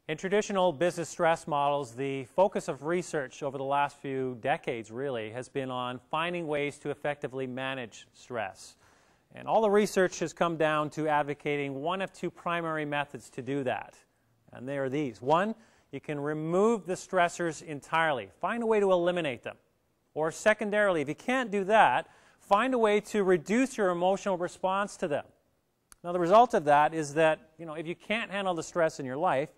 In traditional business stress models, the focus of research over the last few decades really has been on finding ways to effectively manage stress. And all the research has come down to advocating one of two primary methods to do that. And they are these. One, you can remove the stressors entirely. Find a way to eliminate them. Or secondarily, if you can't do that, find a way to reduce your emotional response to them. Now the result of that is that, if you can't handle the stress in your life,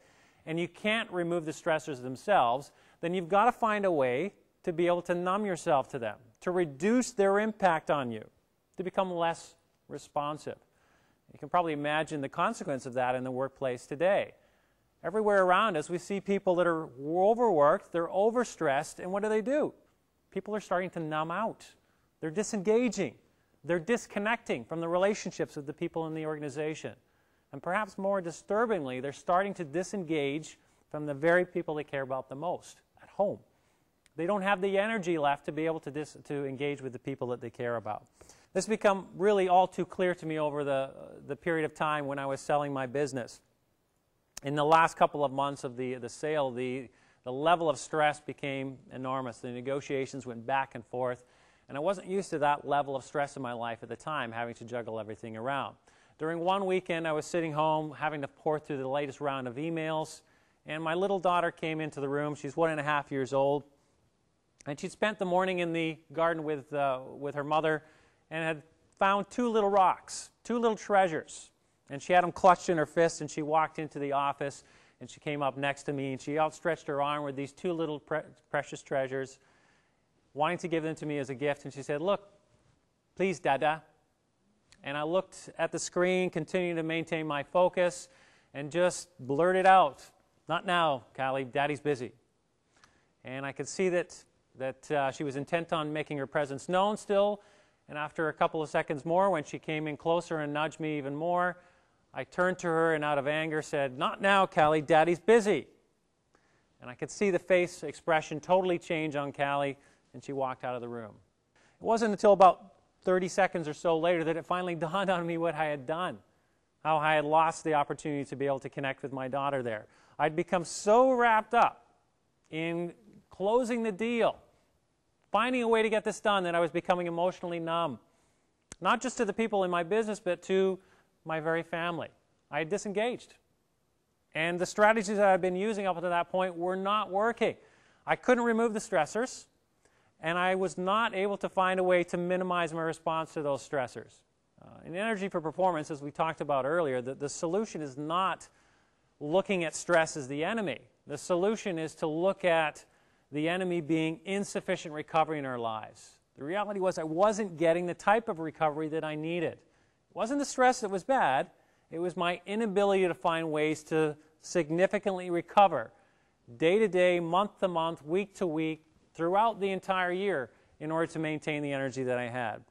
and you can't remove the stressors themselves, then you've got to find a way to be able to numb yourself to them, to reduce their impact on you, to become less responsive. You can probably imagine the consequence of that in the workplace today. Everywhere around us, we see people that are overworked, they're overstressed, and what do? People are starting to numb out. They're disengaging. They're disconnecting from the relationships of the people in the organization. And perhaps more disturbingly, they're starting to disengage from the very people they care about the most, at home. They don't have the energy left to be able to engage with the people that they care about. This has become really all too clear to me over the period of time when I was selling my business. In the last couple of months of the sale, the level of stress became enormous. The negotiations went back and forth, and I wasn't used to that level of stress in my life at the time, having to juggle everything around. During one weekend, I was sitting home having to pour through the latest round of emails, and my little daughter came into the room. She's 1.5 years old, and she'd spent the morning in the garden with her mother and had found two little rocks, two little treasures, and she had them clutched in her fist, and she walked into the office, and she came up next to me, and she outstretched her arm with these two little precious treasures, wanting to give them to me as a gift, and she said, "Look, please, Dada." And I looked at the screen, continuing to maintain my focus, and just blurted out, "Not now, Callie, Daddy's busy." And I could see that she was intent on making her presence known still, and after a couple of seconds more, when she came in closer and nudged me even more, I turned to her and out of anger said, "Not now, Callie, Daddy's busy." And I could see the face expression totally change on Callie, and she walked out of the room. It wasn't until about 30 seconds or so later that it finally dawned on me what I had done, how I had lost the opportunity to be able to connect with my daughter there. I'd become so wrapped up in closing the deal, finding a way to get this done, that I was becoming emotionally numb, not just to the people in my business, but to my very family. I had disengaged. And the strategies that I'd been using up to that point were not working. I couldn't remove the stressors, and I was not able to find a way to minimize my response to those stressors. In Energy for Performance, as we talked about earlier, the solution is not looking at stress as the enemy. The solution is to look at the enemy being insufficient recovery in our lives. The reality was I wasn't getting the type of recovery that I needed. It wasn't the stress that was bad. It was my inability to find ways to significantly recover day to day, month to month, week to week, throughout the entire year in order to maintain the energy that I had.